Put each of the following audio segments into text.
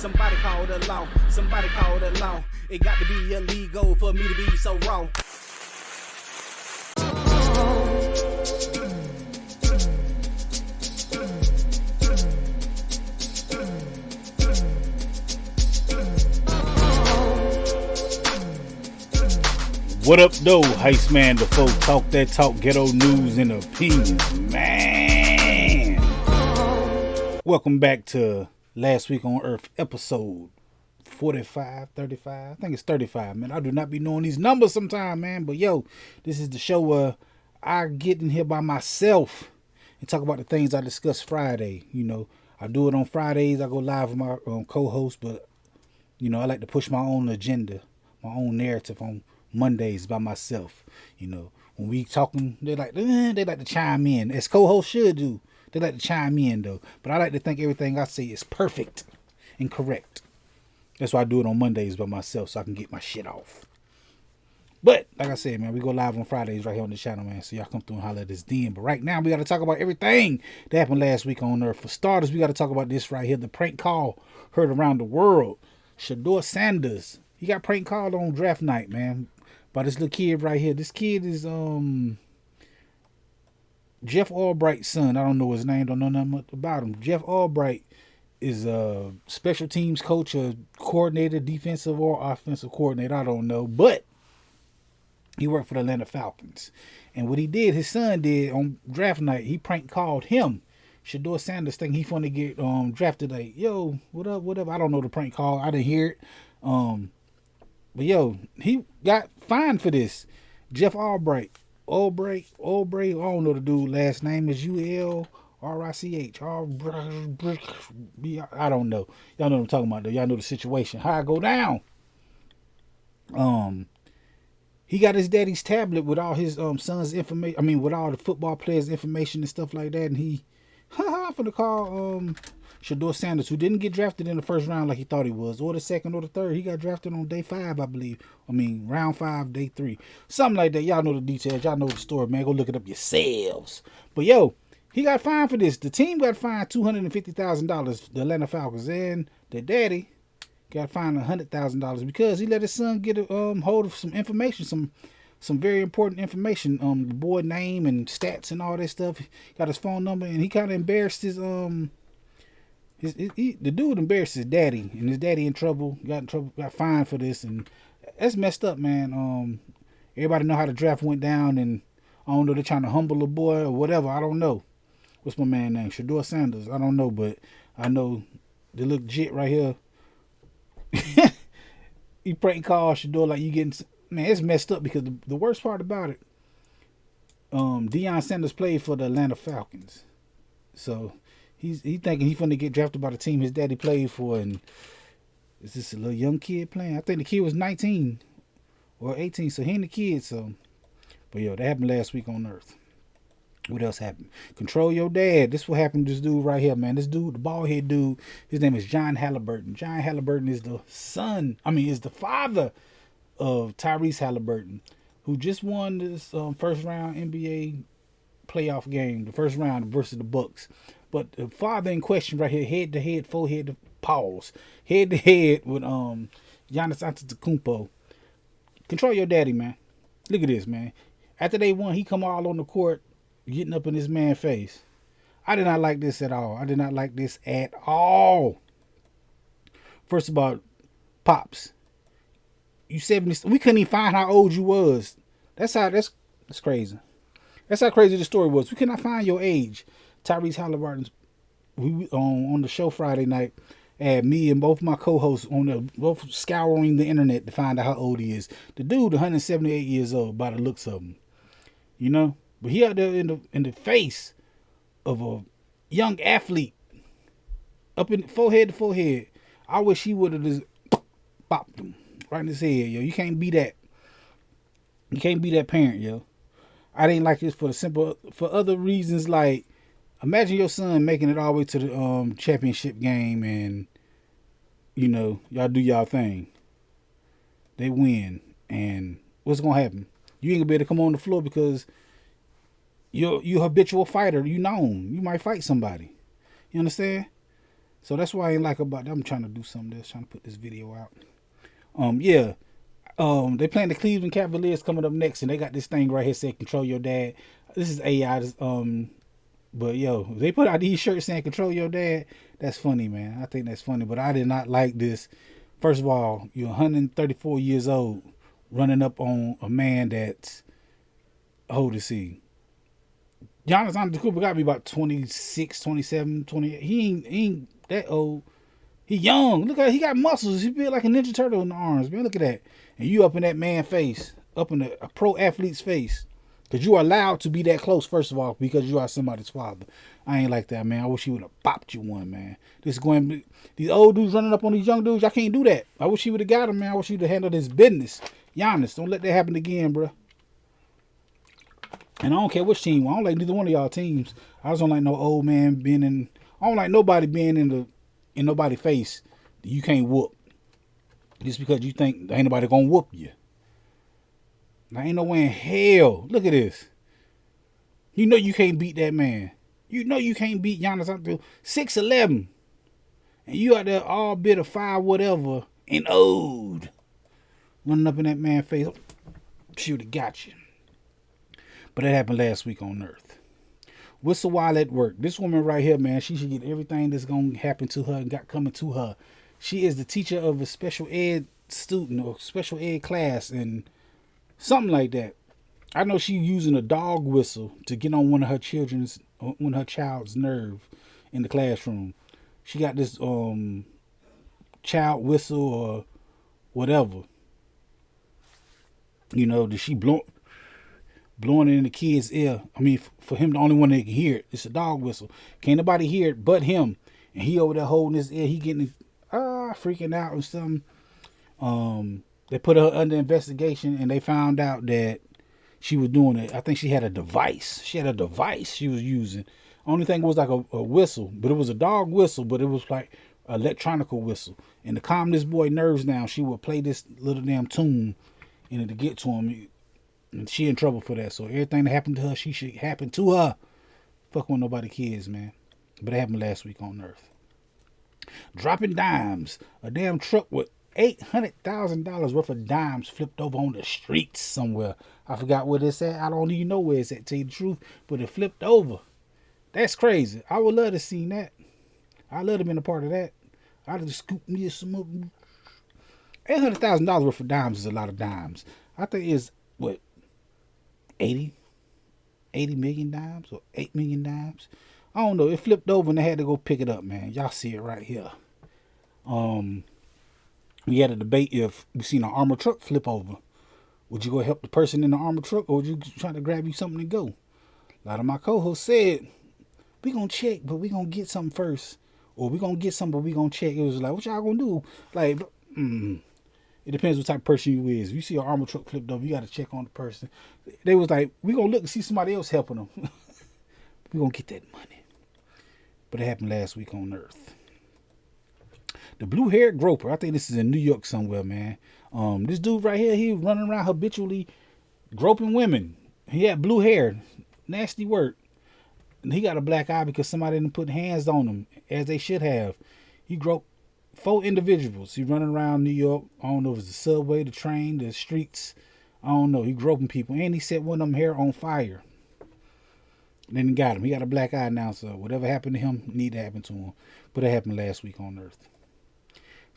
Somebody call the law. Somebody call the law. It got to be illegal for me to be so raw. What up, though, Heist man? The folk talk that talk, ghetto news and opinions, man. Welcome back to Last Week on Earth, episode 45, 35. I think it's 35, man. I do not be knowing these numbers sometime, man. But yo, this is the show where I get in here by myself and talk about the things I discussed Friday. You know, I do it on Fridays. I go live with my co-host, but you know, I like to push my own agenda, my own narrative on Mondays by myself. You know, when we talking, they like to chime in, as co-hosts should do. They like to chime in though, but I like to think everything I say is perfect and correct. That's why I do it on Mondays by myself, so I can get my shit off. But like I said, man, we go live on Fridays right here on the channel, man. So y'all come through and holler at us then. But right now we got to talk about everything that happened last week on Earth. For starters, we got to talk about this right here, the prank call heard around the world. Shedeur Sanders, he got prank called on draft night, man, by this little kid right here. This kid is Jeff Albright's son. I don't know his name, don't know nothing much about him. Jeff Albright is a special teams coach, a coordinator, defensive or offensive coordinator, I don't know. But he worked for the Atlanta Falcons. And what he did, his son did on draft night, he prank called him. Shedeur Sanders thinking he finna get drafted. Like, yo, what up? I don't know the prank call. I didn't hear it. But yo, he got fined for this. Jeff Albright, I don't know the dude last name is ULRICH. I don't know. Y'all know what I'm talking about though. Y'all know the situation. How I go down. He got his daddy's tablet with all his son's information. I mean, with all the football players' information and stuff like that. And he for the call Shedeur Sanders, who didn't get drafted in the first round like he thought he was, or the second or the third. He got drafted on day 5, I believe. I mean, round 5, day 3. Something like that. Y'all know the details. Y'all know the story, man. Go look it up yourselves. But yo, he got fined for this. The team got fined $250,000. The Atlanta Falcons, and the daddy got fined $100,000 because he let his son get a hold of some information, some very important information, the boy name and stats and all that stuff. He got his phone number, and he kind of embarrassed his the dude embarrassed his daddy, and his daddy got fined for this, and that's messed up, man. Everybody know how the draft went down, and I don't know, they're trying to humble a boy or whatever. I don't know. What's my man name? Shedeur Sanders. I don't know, but I know the little jit right here. He prank called Shedeur like you getting, man. It's messed up because the worst part about it, Deion Sanders played for the Atlanta Falcons, so he thinking he finna get drafted by the team his daddy played for, and is this a little young kid playing? I think the kid was 19 or 18, so he ain't a kid. So, but yo, that happened last week on Earth. What else happened? Control your dad. This what happened to this dude right here, man. This dude, the bald head dude, his name is John Halliburton. John Halliburton is the father of Tyrese Halliburton, who just won this first round NBA playoff game, the first round versus the Bucks. But the father in question right here, head to head, forehead to pause, head to head with Giannis Antetokounmpo. Control your daddy, man. Look at this, man. After they won, he come all on the court, getting up in his man's face. I did not like this at all. First of all, Pops, you 70. We couldn't even find how old you was. That's crazy. That's how crazy the story was. We could not find your age. Tyrese Halliburton, we on the show Friday night, had me and both my co-hosts both scouring the internet to find out how old he is. The dude, 178 years old, by the looks of him, you know. But he out there in the face of a young athlete, up in forehead to forehead. I wish he would have just popped him right in his head, yo. You can't be that. You can't be that parent, yo. I didn't like this for other reasons, like, imagine your son making it all the way to the championship game, and you know, y'all do y'all thing. They win, and what's gonna happen? You ain't gonna be able to come on the floor because you're a habitual fighter. You might fight somebody. You understand? So that's why I ain't like about that. I'm trying to do something else, trying to put this video out. Yeah. They playing the Cleveland Cavaliers coming up next, and they got this thing right here saying "Control Your Dad." This is AI. But yo, if they put out these shirts saying "Control Your Dad," that's funny, man. I think that's funny. But I did not like this. First of all, you're 134 years old, running up on a man that's, how old is he? Giannis Antetokounmpo got to be about 26, 27, 28. He ain't that old. He young. Look at, he got muscles. He built like a Ninja Turtle in the arms, man. Look at that. And you up in that man's face, up in a pro athlete's face. Because you are allowed to be that close, first of all, because you are somebody's father. I ain't like that, man. I wish he would have bopped you one, man. These old dudes running up on these young dudes, y'all can't do that. I wish he would have got him, man. I wish he would have handled his business. Giannis, don't let that happen again, bro. And I don't care which team. I don't like neither one of y'all teams. I just don't like no old man being in. I don't like nobody being in nobody's face that you can't whoop. Just because you think there ain't nobody gonna whoop you. There ain't no way in hell. Look at this. You know you can't beat that man. You know you can't beat Giannis out there 6'11". And you out there all bit of 5 whatever and old. Running up in that man's face. She would have got you. But that happened last week on Earth. Whistle while at work. This woman right here, man, she should get everything that's going to happen to her and got coming to her. She is the teacher of a special ed student or special ed class and something like that. I know she's using a dog whistle to get on one of her child's nerve in the classroom. She got this child whistle or whatever. You know, that she blowing it in the kid's ear. I mean, for him, the only one that can hear it. It's a dog whistle. Can't nobody hear it but him. And he over there holding his ear. He getting freaking out or something. They put her under investigation and they found out that she was doing it. I think she had a device. She had a device she was using. Only thing was like a whistle, but it was a dog whistle, but it was like electronical whistle. And to calm this boy nerves down, she would play this little damn tune and to get to him. And she in trouble for that. So everything that happened to her, she should happen to her. Fuck with nobody kids, man. But it happened last week on Earth. Dropping dimes. A damn truck with $800,000 worth of dimes flipped over on the streets somewhere. I forgot where it's at. I don't even know where it's at, to tell you the truth. But it flipped over. That's crazy. I would love to see that. I'd love to have been a part of that. I'd have just scooped me some up. $800,000 worth of dimes is a lot of dimes. I think it's, what, 80 million dimes or 8 million dimes. I don't know. It flipped over and they had to go pick it up, man. Y'all see it right here. We had a debate if we seen an armored truck flip over. Would you go help the person in the armored truck or would you try to grab you something and go? A lot of my co-hosts said, we gonna check, but we gonna get something first. Or we gonna get something, but we gonna check. It was like, what y'all gonna do? Like, it depends what type of person you is. If you see an armored truck flipped over, you got to check on the person. They was like, we going to look and see somebody else helping them. We going to get that money. But it happened last week on Earth. The blue-haired groper. I think this is in New York somewhere, man. This dude right here, he was running around habitually groping women. He had blue hair. Nasty work. And he got a black eye because somebody didn't put hands on him as they should have. He groped 4 individuals. He running around New York. I don't know if it's the subway, the train, the streets. I don't know. He groping people. And he set one of them hair on fire. And then he got him. He got a black eye now, so whatever happened to him need to happen to him. But it happened last week on Earth.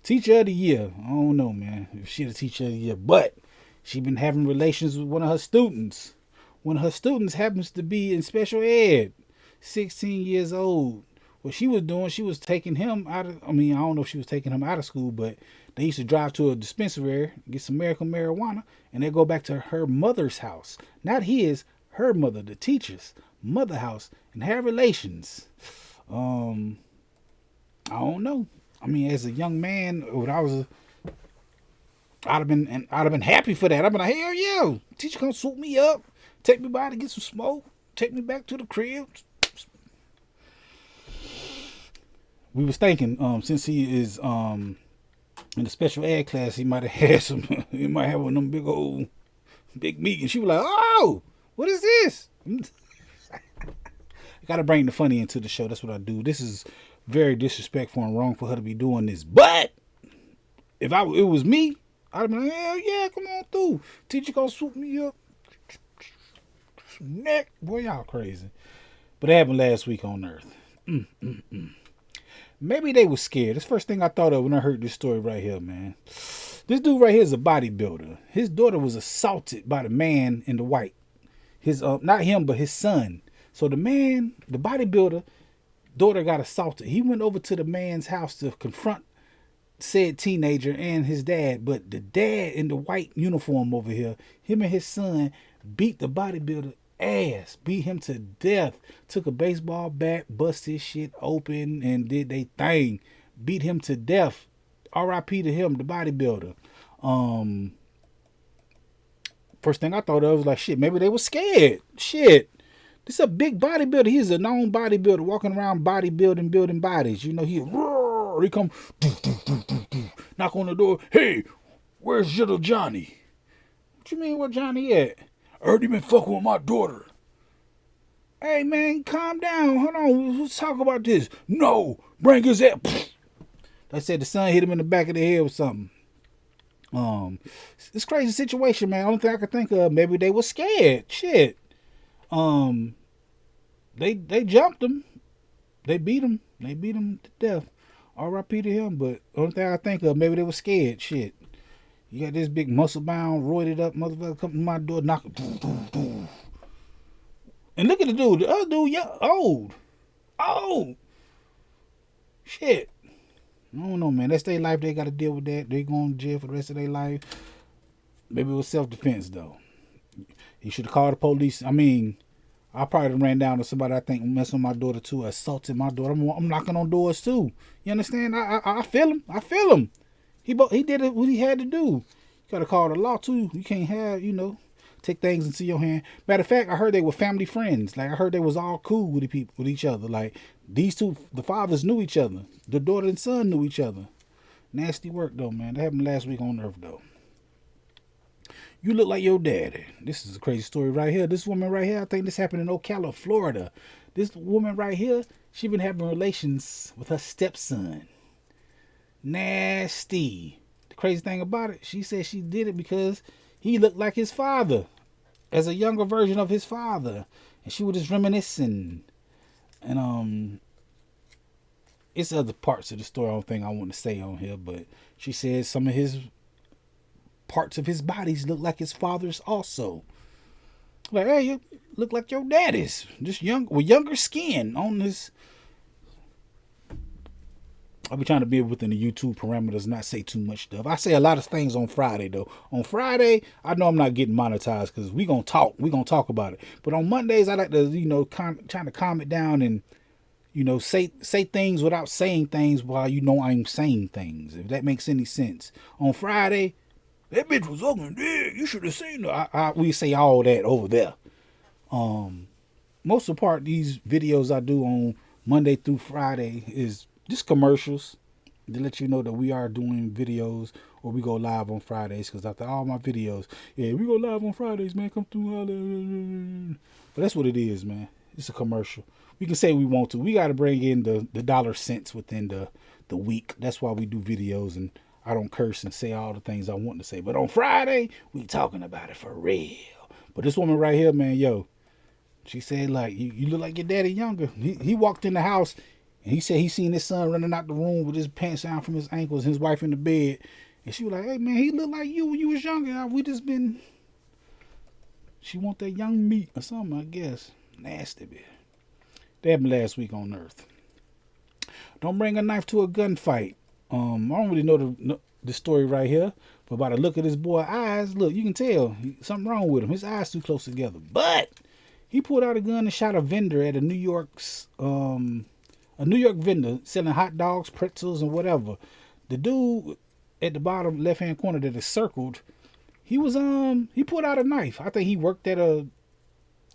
Teacher of the year. I don't know, man. If she's a teacher of the year. But she been having relations with one of her students. One of her students happens to be in special ed. 16 years old. What she was doing, she was taking him out of, I don't know if she was taking him out of school, but they used to drive to a dispensary, get some medical marijuana, and they go back to her mother's house. Not his, her mother, the teacher's mother house, and have relations. I don't know. As a young man, I'd have been happy for that. I'd been like, hell yeah, teacher come swoop me up, take me by to get some smoke, take me back to the crib. We was thinking, since he is in the special ed class, he might have had he might have one of them big meetings. She was like, oh, what is this? got to bring the funny into the show. That's what I do. This is very disrespectful and wrong for her to be doing this. But if it was me, I'd be like, hell yeah, come on through. Teacher gonna swoop me up. Neck. Boy, y'all crazy. But it happened last week on Earth. Maybe they was scared. That's the first thing I thought of when I heard this story right here, man. This dude right here is a bodybuilder. His daughter was assaulted by the man in the white. His not him, but his son. So the bodybuilder, daughter got assaulted. He went over to the man's house to confront said teenager and his dad. But the dad in the white uniform over here, him and his son beat the bodybuilder ass, beat him to death, took a baseball bat, bust his shit open and did they thing, beat him to death. R.I.P. to him, the bodybuilder. First thing I thought of was like, shit, maybe they were scared. Shit, this is a big bodybuilder. He's a known bodybuilder walking around bodybuilding, building bodies. You know, he come knock on the door. Hey, where's little Johnny? What you mean, where Johnny at? I heard he been fucking with my daughter. Hey, man, calm down. Hold on. Let's talk about this. No, bring his ass. They said the son hit him in the back of the head with something. It's a crazy situation, man. Only thing I could think of, maybe they were scared. Shit. They jumped him. They beat him. They beat him to death. R.I.P. to him. But only thing I think of, maybe they were scared. Shit. You got this big muscle bound, roided up motherfucker coming to my door, knocking. And look at the dude. The other dude, yeah, old. Old. Shit. I don't know, man. That's their life. They got to deal with that. They going to jail for the rest of their life. Maybe it was self-defense, though. He should have called the police. I mean, I probably ran down to somebody I think messing with my daughter, too, assaulted my daughter. I'm knocking on doors, too. You understand? I feel him. I feel him. He did what he had to do. You got to call the law, too. You can't have, take things into your hand. Matter of fact, I heard they were family friends. Like, I heard they was all cool with each other. Like, these two, the fathers knew each other. The daughter and son knew each other. Nasty work, though, man. That happened last week on Earth, though. You look like your daddy. This is a crazy story right here. This woman right here, I think this happened in Ocala, Florida. This woman right here, she been having relations with her stepson. Nasty. The crazy thing about it, she said she did it because he looked like his father, as a younger version of his father, and she was just reminiscing. And it's other parts of the story I don't think I want to say on here, but she said some of his parts of his bodies look like his father's also. Like, hey, you look like your daddy's, just with younger skin on this. I'll be trying to be within the YouTube parameters, not say too much stuff. I say a lot of things on Friday, though. On Friday, I know I'm not getting monetized because we're going to talk. We're going to talk about it. But on Mondays, I like to, trying to calm it down and, say things without saying things while I'm saying things, if that makes any sense. On Friday, that bitch was ugly. Yeah, you should have seen her. We say all that over there. Most of the part, these videos I do on Monday through Friday is just commercials to let you know that we are doing videos or we go live on Fridays, because after all my videos, yeah, we go live on Fridays, man, come through. But that's what it is, man. It's a commercial. We can say we want to. We got to bring in the dollar cents within the week. That's why we do videos, and I don't curse and say all the things I want to say. But on Friday, we talking about it for real. But this woman right here, man, she said, like, you look like your daddy younger. He walked in the house, and he said he seen his son running out the room with his pants down from his ankles, and his wife in the bed. And she was like, hey, man, he looked like you when you was younger. She want that young meat or something, I guess. Nasty bit. That happened last week on Earth. Don't bring a knife to a gunfight. I don't really know the story right here, but by the look of this boy's eyes, look, you can tell something wrong with him. His eyes too close together. But he pulled out a gun and shot a vendor at a New York vendor selling hot dogs, pretzels, and whatever. The dude at the bottom left-hand corner that is circled, he pulled out a knife. I think he worked at a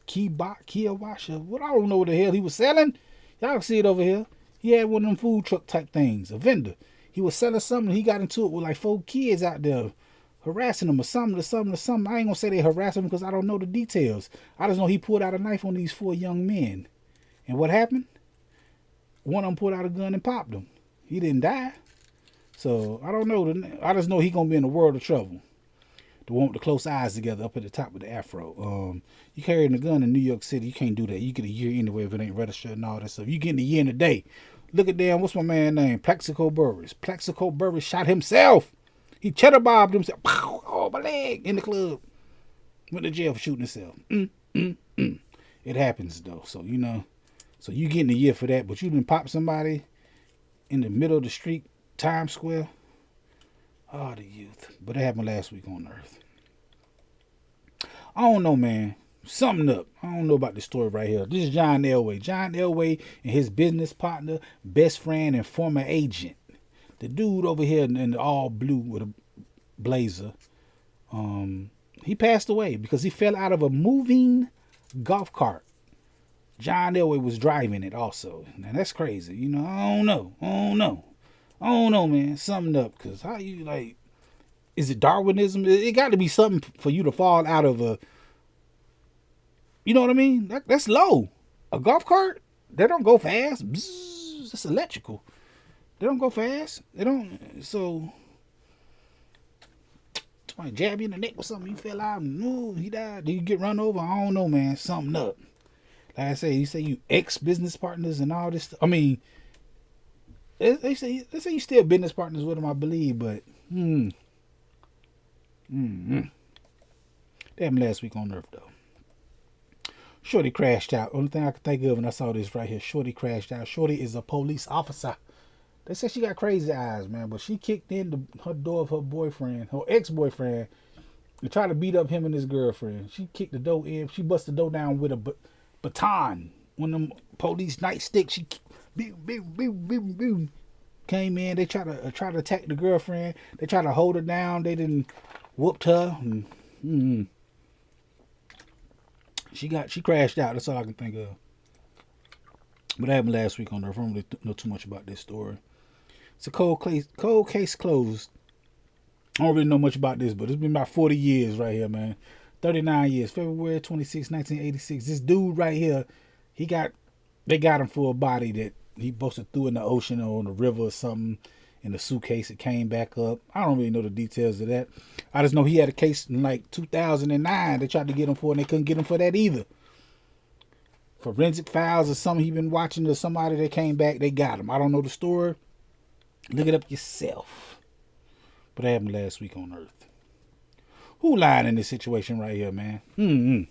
kiosque. What, I don't know what the hell he was selling. Y'all can see it over here. He had one of them food truck type things, a vendor. He was selling something. He got into it with like 4 kids out there harassing him or something. I ain't going to say they harassed him because I don't know the details. I just know he pulled out a knife on these 4 young men. And what happened? One of them pulled out a gun and popped him. He didn't die. So I don't know. I just know he gonna be in a world of trouble. The one with the close eyes together up at the top of the afro. You carrying a gun in New York City, you can't do that. You get a year anyway if it ain't registered and all that stuff. You getting a year in a day. Look at them. What's my man name? Plaxico Burris. Plaxico Burris shot himself. He cheddar bobbed himself. Pow! Oh, my leg in the club. Went to jail for shooting himself. It happens though. So you know. So you getting a year for that, but you done pop somebody in the middle of the street, Times Square. Oh, the youth. But it happened last week on Earth. I don't know, man. Something up. I don't know about this story right here. This is John Elway. John Elway and his business partner, best friend, and former agent. The dude over here in the all blue with a blazer. He passed away because he fell out of a moving golf cart. John Elway was driving it also. Now that's crazy. You know, I don't know, man. Something up. Because how you like, is it Darwinism? It got to be something for you to fall out of a, you know what I mean? That's low. A golf cart, they don't go fast. Bzzz, it's electrical. They don't go fast. They don't. So, somebody jab you in the neck or something. You fell out. No, he died. Did you get run over? I don't know, man. Something up. Like I say, you say you ex-business partners and all this stuff. I mean, they say you still business partners with them, I believe, but They happened last week on Earth, though. Shorty crashed out. Only thing I could think of when I saw this right here, Shorty crashed out. Shorty is a police officer. They said she got crazy eyes, man, but she kicked in her door of her boyfriend, her ex-boyfriend, and tried to beat up him and his girlfriend. She kicked the door in. She busted the door down with a baton. One of them police nightsticks. She came in. They tried to attack the girlfriend. They tried to hold her down. They didn't whooped her. She crashed out. That's all I can think of. But that happened last week on Earth. I don't really know too much about this story. It's a cold case closed. I don't really know much about this, but it's been about 40 years right here, man. 39 years. February 26, 1986. This dude right here, they got him for a body that he busted through in the ocean or on the river or something. In the suitcase, it came back up. I don't really know the details of that. I just know he had a case in like 2009. They tried to get him for, and they couldn't get him for that either. Forensic files or something he been watching or somebody that came back, they got him. I don't know the story. Look it up yourself. But that happened last week on Earth. Who lying in this situation right here, man?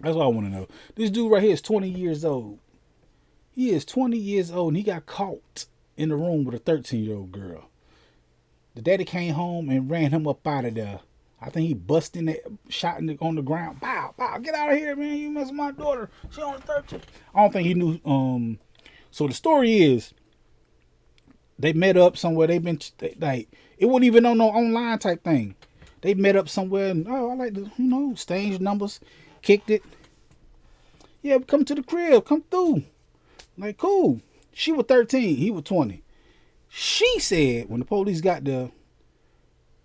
That's all I want to know. This dude right here is 20 years old. He is 20 years old and he got caught in the room with a 13-year-old girl. The daddy came home and ran him up out of there. I think he busted in there, shot on the ground. Pow, pow, get out of here, man. You messing with my daughter. She only 13. I don't think he knew. So the story is, they met up somewhere. They've been, like, it wasn't even on no online type thing. They met up somewhere and, I like to, exchange numbers. Kicked it. Yeah, come to the crib. Come through. Like, cool. She was 13. He was 20. She said, when the police got there,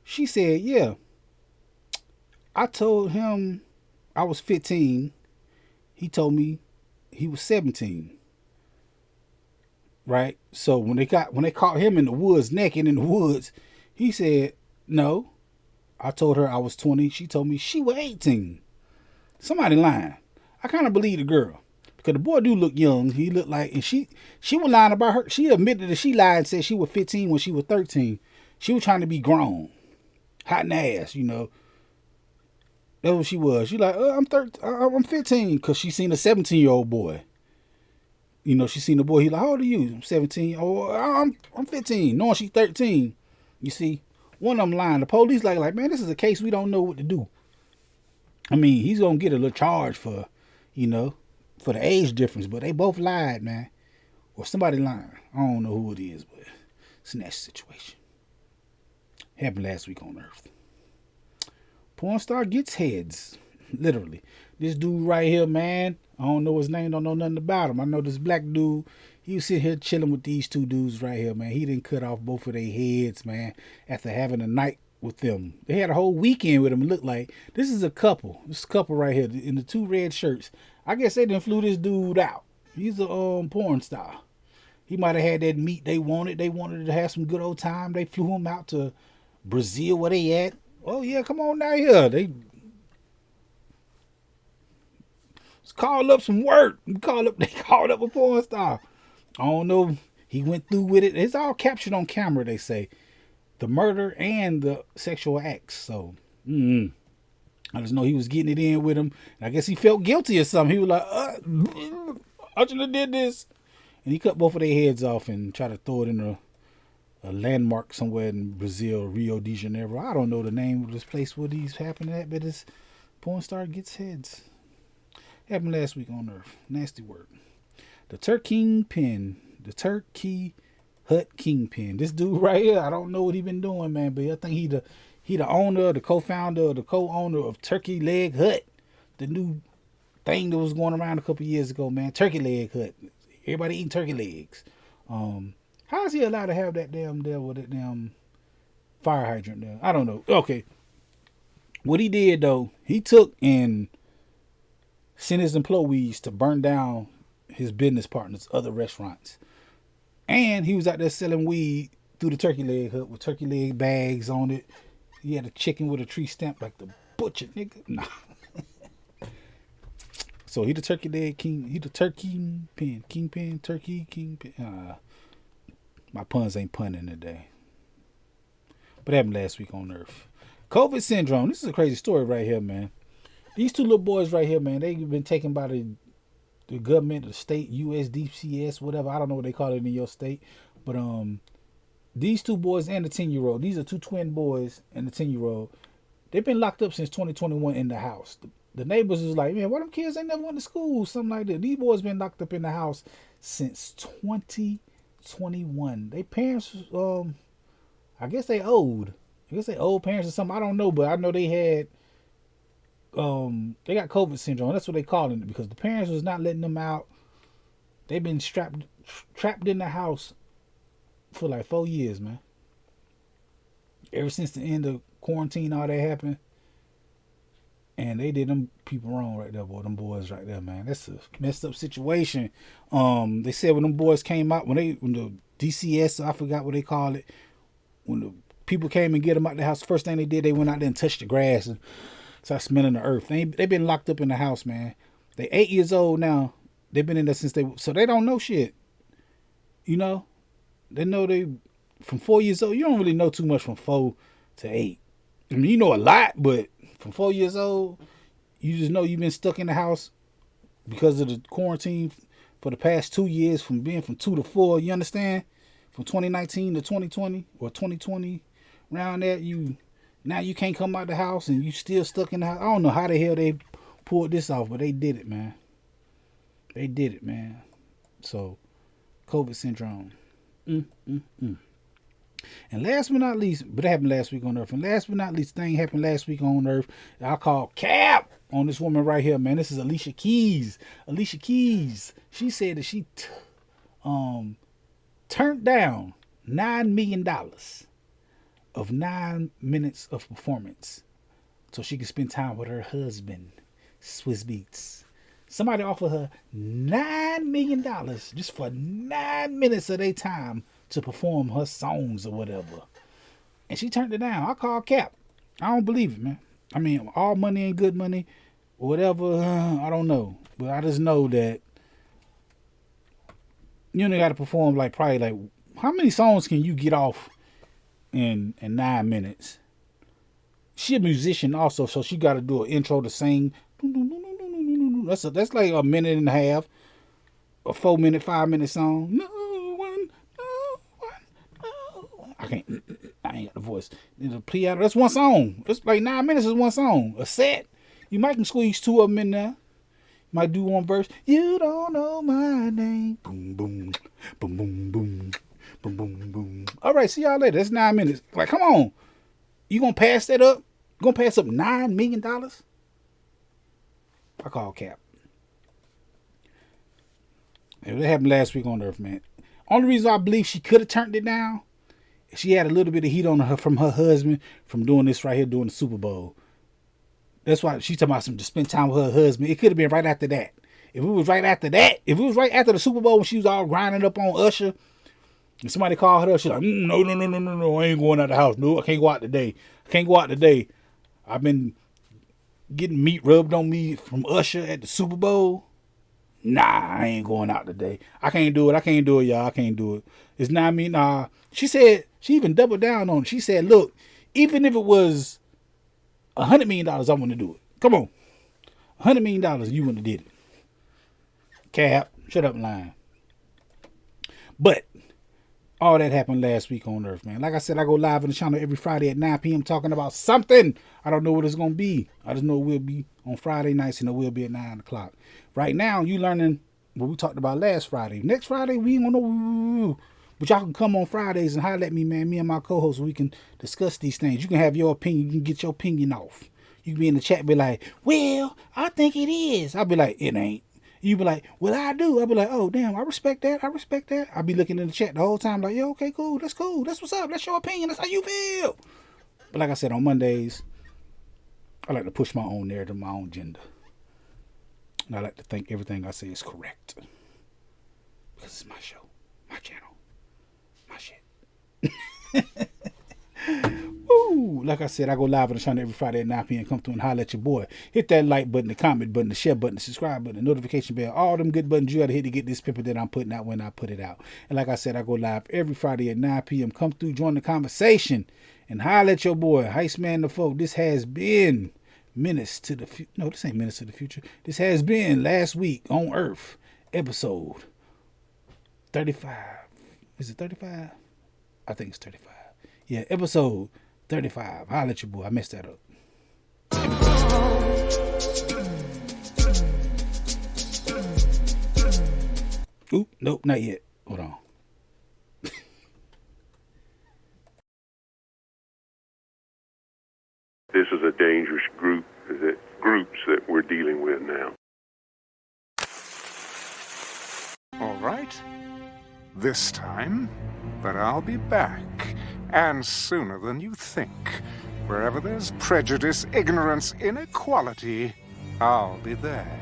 she said, yeah, I told him I was 15. He told me he was 17. Right? So when they caught him in the woods, naked in the woods, he said, no, I told her I was 20. She told me she was 18. Somebody lying. I kind of believe the girl. Because the boy do look young. He looked like, and she was lying about her. She admitted that she lied and said she was 15 when she was 13. She was trying to be grown. Hot in the ass, That's what she was. She like, I'm 15. Because she seen a 17-year-old boy. She seen the boy. He like, how old are you? I'm 17. Oh, I'm 15. Knowing she's 13. You see, one of them lying. The police like, man, this is a case we don't know what to do. I mean, he's going to get a little charge for, for the age difference. But they both lied, man. Or somebody lying. I don't know who it is, but it's a nasty situation. Happened last week on Earth. Porn star gets heads. Literally. This dude right here, man. I don't know his name. Don't know nothing about him. I know this black dude. He was sitting here chilling with these two dudes right here, man. He didn't cut off both of their heads, man, after having a night with them. They had a whole weekend with him. It looked like this is a couple. This couple right here in the two red shirts. I guess they done flew this dude out. He's a porn star. He might have had that meat they wanted. They wanted to have some good old time. They flew him out to Brazil where they at. Oh yeah, come on down here. They called up some work. They called up a porn star. I don't know. He went through with it. It's all captured on camera, they say. The murder and the sexual acts. So, I just know he was getting it in with him. And I guess he felt guilty or something. He was like, I should have did this. And he cut both of their heads off and tried to throw it in a landmark somewhere in Brazil, Rio de Janeiro. I don't know the name of this place where these happen at, but this porn star gets heads. Happened last week on Earth. Nasty word. The Turkey Hut Kingpin. This dude right here, I don't know what he been doing, man, but I think he the owner, the co-founder, the co-owner of Turkey Leg Hut. The new thing that was going around a couple years ago, man. Turkey Leg Hut. Everybody eating turkey legs. How is he allowed to have that damn deal with that damn fire hydrant there? I don't know. Okay. What he did though, he took and sent his employees to burn down his business partners' other restaurants. And he was out there selling weed through the turkey leg hut with turkey leg bags on it. He had a chicken with a tree stamp like the butcher, nigga. Nah. So he the turkey leg king. He the turkey kingpin. My puns ain't punning today. But it happened last week on Earth. COVID syndrome. This is a crazy story right here, man. These two little boys right here, man, they've been taken by the government, the state, USDCS, whatever. I don't know what they call it in your state. But these two boys and the 10-year-old, these are two twin boys and the 10-year-old. They've been locked up since 2021 in the house. The neighbors was like, man, why them kids ain't never went to school? Something like that. These boys been locked up in the house since 2021. They parents, I guess they old. I guess they old parents or something. I don't know, but I know they had, they got COVID syndrome. That's what they calling it because the parents was not letting them out. They've been trapped in the house for like 4 years, man. Ever since the end of quarantine, all that happened. And they did them people wrong right there, boy. Them boys right there, man. That's a messed up situation. They said when them boys came out, when the DCS, I forgot what they call it, when the people came and get them out the house, first thing they did, they went out there and touched the grass and started smelling the earth. They been locked up in the house, man. They 8 years old now. They've been in there since so they don't know shit. You know? They know they, from 4 years old, you don't really know too much from 4 to 8. I mean, you know a lot, but from 4 years old, you just know you've been stuck in the house because of the quarantine for the past 2 years, from being from 2 to 4. You understand? From 2019 to 2020 or 2020, around that, now you can't come out the house and you still stuck in the house. I don't know how the hell they pulled this off, but they did it, man. They did it, man. So, COVID syndrome. And last but not least, but it happened last week on Earth. And last but not least, thing happened last week on Earth. I call cap on this woman right here, man. This is Alicia Keys. Alicia Keys. She said that she turned down $9 million of 9 minutes of performance so she could spend time with her husband, Swiss Beats. Somebody offered her $9 million just for 9 minutes of their time to perform her songs or whatever. And she turned it down. I call cap. I don't believe it, man. I mean, all money ain't good money or whatever. I don't know. But I just know that you only got to perform probably how many songs can you get off in 9 minutes? She a musician also, so she got to do an intro to sing. That's like a minute and a half, a 4 minute, 5 minute song. No one. I ain't got the voice. Piano. That's one song. That's like 9 minutes is one song. A set. You might can squeeze 2 of them in there. Might do one verse. You don't know my name. Boom, boom, boom, boom, boom, boom, boom, boom. All right, see y'all later. That's 9 minutes. Like, come on. You gonna pass that up? You gonna pass up $9 million? I call cap. That happened last week on Earth, man. Only reason I believe she could have turned it down, she had a little bit of heat on her from her husband from doing this right here, doing the Super Bowl. That's why she's talking about to spend time with her husband. It could have been right after that. If it was right after that, if it was right after the Super Bowl when she was all grinding up on Usher, and somebody called her, she's like, no, I ain't going out the house. No, I can't go out today. I've been getting meat rubbed on me from Usher at the Super Bowl. Nah, I ain't going out today. I can't do it, y'all. I can't do it. It's not me. Nah. She said, she even doubled down on it. She said, look, even if it was $100 million, I want to do it. Come on. $100 million, you wouldn't have did it. Cap, shut up, line. But all that happened last week on Earth, man. Like I said, I go live on the channel every Friday at 9 p.m. talking about something. I don't know what it's going to be. I just know it will be on Friday nights and it will be at 9 o'clock. Right now, you learning what we talked about last Friday. Next Friday, we ain't going to know. But y'all can come on Fridays and holler at me, man. Me and my co-host, we can discuss these things. You can have your opinion. You can get your opinion off. You can be in the chat and be like, well, I think it is. I'll be like, it ain't. You be like, well, I do. I'll be like, oh, damn, I respect that. I'll be looking in the chat the whole time like, yo, okay, cool. That's what's up. That's your opinion. That's how you feel. But like I said, on Mondays, I like to push my own narrative, my own agenda. And I like to think everything I say is correct. Because it's my show, my channel, my shit. Woo! Like I said, I go live on the channel every Friday at 9 p.m. Come through and holler at your boy. Hit that like button, the comment button, the share button, the subscribe button, the notification bell. All them good buttons you got to hit to get this pepper that I'm putting out when I put it out. And like I said, I go live every Friday at 9 p.m. Come through, join the conversation, and holler at your boy, Heist Man the Folk. This has been Minutes to the Future. No, this ain't Minutes to the Future. This has been Last Week on Earth, episode 35. Is it 35? I think it's 35. Yeah, episode 35. Holla at your boy. I messed that up. Oop, nope, not yet. Hold on. This is a dangerous groups that we're dealing with now. All right. This time, but I'll be back. And sooner than you think. Wherever there's prejudice, ignorance, inequality, I'll be there.